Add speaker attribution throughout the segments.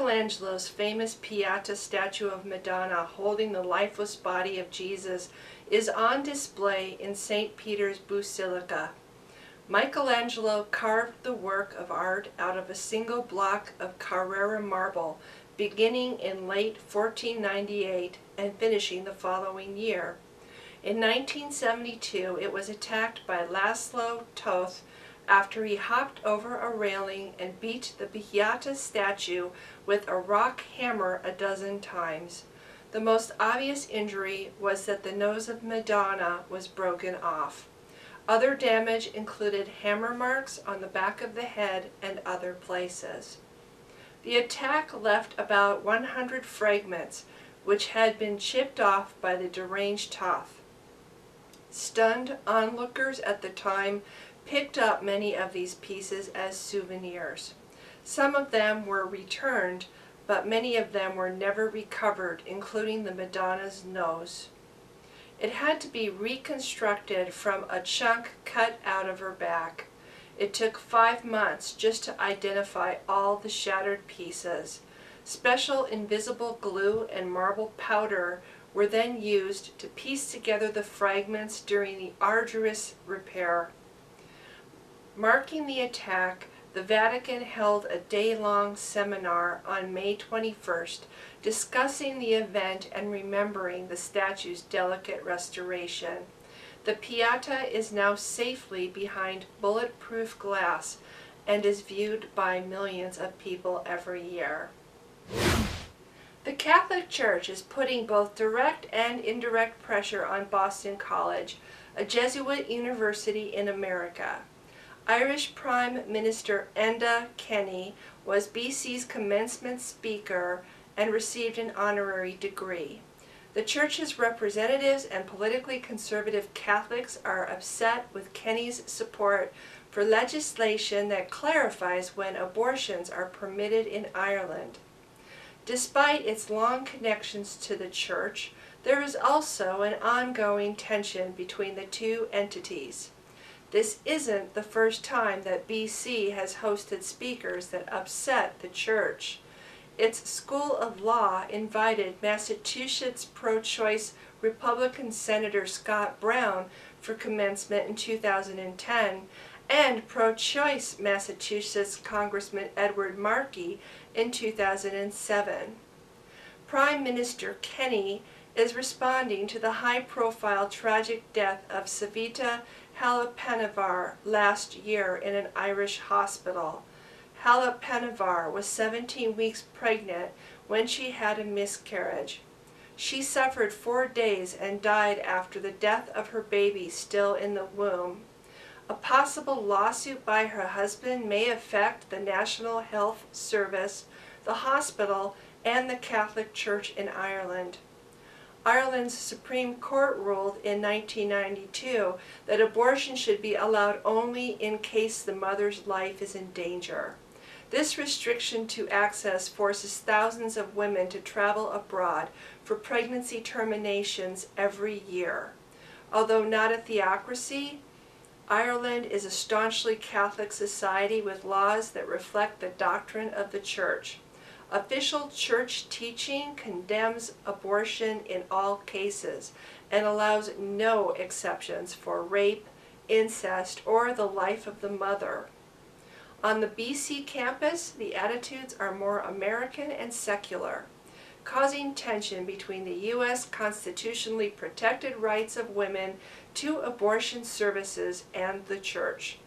Speaker 1: Michelangelo's famous Pieta statue of Madonna holding the lifeless body of Jesus is on display in St. Peter's Basilica. Michelangelo carved the work of art out of a single block of Carrara marble, beginning in late 1498 and finishing the following year. In 1972, it was attacked by Laszlo Toth after he hopped over a railing and beat the Pieta statue with a rock hammer a dozen times. The most obvious injury was that the nose of Madonna was broken off. Other damage included hammer marks on the back of the head and other places. The attack left about 100 fragments, which had been chipped off by the deranged Toth. Stunned onlookers at the time picked up many of these pieces as souvenirs. Some of them were returned, but many of them were never recovered, including the Madonna's nose. It had to be reconstructed from a chunk cut out of her back. It took 5 months just to identify all the shattered pieces. Special invisible glue and marble powder were then used to piece together the fragments during the arduous repair. Marking the attack, the Vatican held a day-long seminar on May 21st, discussing the event and remembering the statue's delicate restoration. The Pieta is now safely behind bulletproof glass and is viewed by millions of people every year. The Catholic Church is putting both direct and indirect pressure on Boston College, a Jesuit university in America. Irish Prime Minister Enda Kenny was BC's commencement speaker and received an honorary degree. The church's representatives and politically conservative Catholics are upset with Kenny's support for legislation that clarifies when abortions are permitted in Ireland. Despite its long connections to the church, there is also an ongoing tension between the two entities. This isn't the first time that BC has hosted speakers that upset the church. Its School of Law invited Massachusetts pro-choice Republican Senator Scott Brown for commencement in 2010, and pro-choice Massachusetts Congressman Edward Markey in 2007. Prime Minister Kenny is responding to the high-profile tragic death of Savita Halappanavar last year in an Irish hospital. Halappanavar was 17 weeks pregnant when she had a miscarriage. She suffered 4 days and died after the death of her baby still in the womb. A possible lawsuit by her husband may affect the National Health Service, the hospital, and the Catholic Church in Ireland. Ireland's Supreme Court ruled in 1992 that abortion should be allowed only in case the mother's life is in danger. This restriction to access forces thousands of women to travel abroad for pregnancy terminations every year. Although not a theocracy, Ireland is a staunchly Catholic society with laws that reflect the doctrine of the Church. Official church teaching condemns abortion in all cases and allows no exceptions for rape, incest, or the life of the mother. On the BC campus, the attitudes are more American and secular, causing tension between the U.S. constitutionally protected rights of women to abortion services and the Church.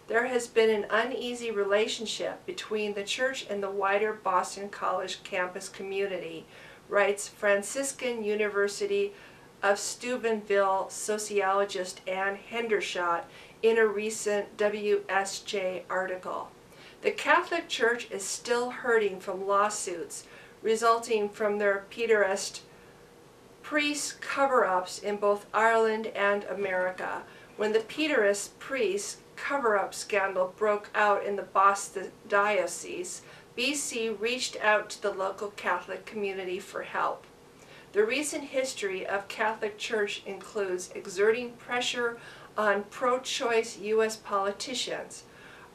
Speaker 1: There has been an uneasy relationship between the Church and the wider Boston College campus community, writes Franciscan University of Steubenville sociologist Ann Hendershot in a recent WSJ article. The Catholic Church is still hurting from lawsuits resulting from their pederast priest cover-ups in both Ireland and America. When the pederast priest cover-up scandal broke out in the Boston Diocese, BC reached out to the local Catholic community for help. The recent history of Catholic Church includes exerting pressure on pro-choice U.S. politicians.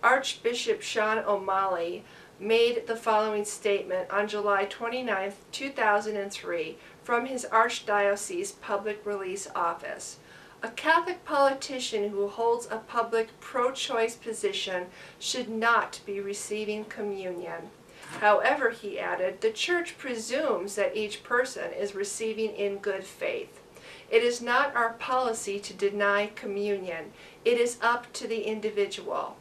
Speaker 1: Archbishop Sean O'Malley, made the following statement on July 29, 2003, from his Archdiocese Public Release Office. A Catholic politician who holds a public pro-choice position should not be receiving communion. However, he added, the Church presumes that each person is receiving in good faith. It is not our policy to deny communion. It is up to the individual.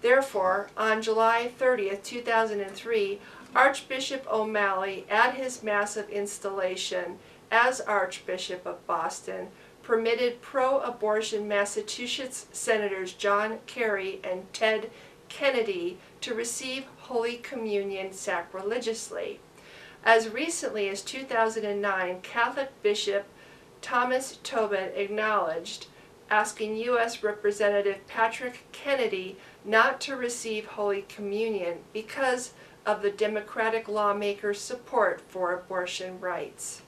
Speaker 1: Therefore, on July 30, 2003, Archbishop O'Malley, at his Mass of Installation as Archbishop of Boston, permitted pro-abortion Massachusetts Senators John Kerry and Ted Kennedy to receive Holy Communion sacrilegiously. As recently as 2009, Catholic Bishop Thomas Tobin acknowledged asking U.S. Representative Patrick Kennedy not to receive Holy Communion because of the Democratic lawmakers' support for abortion rights.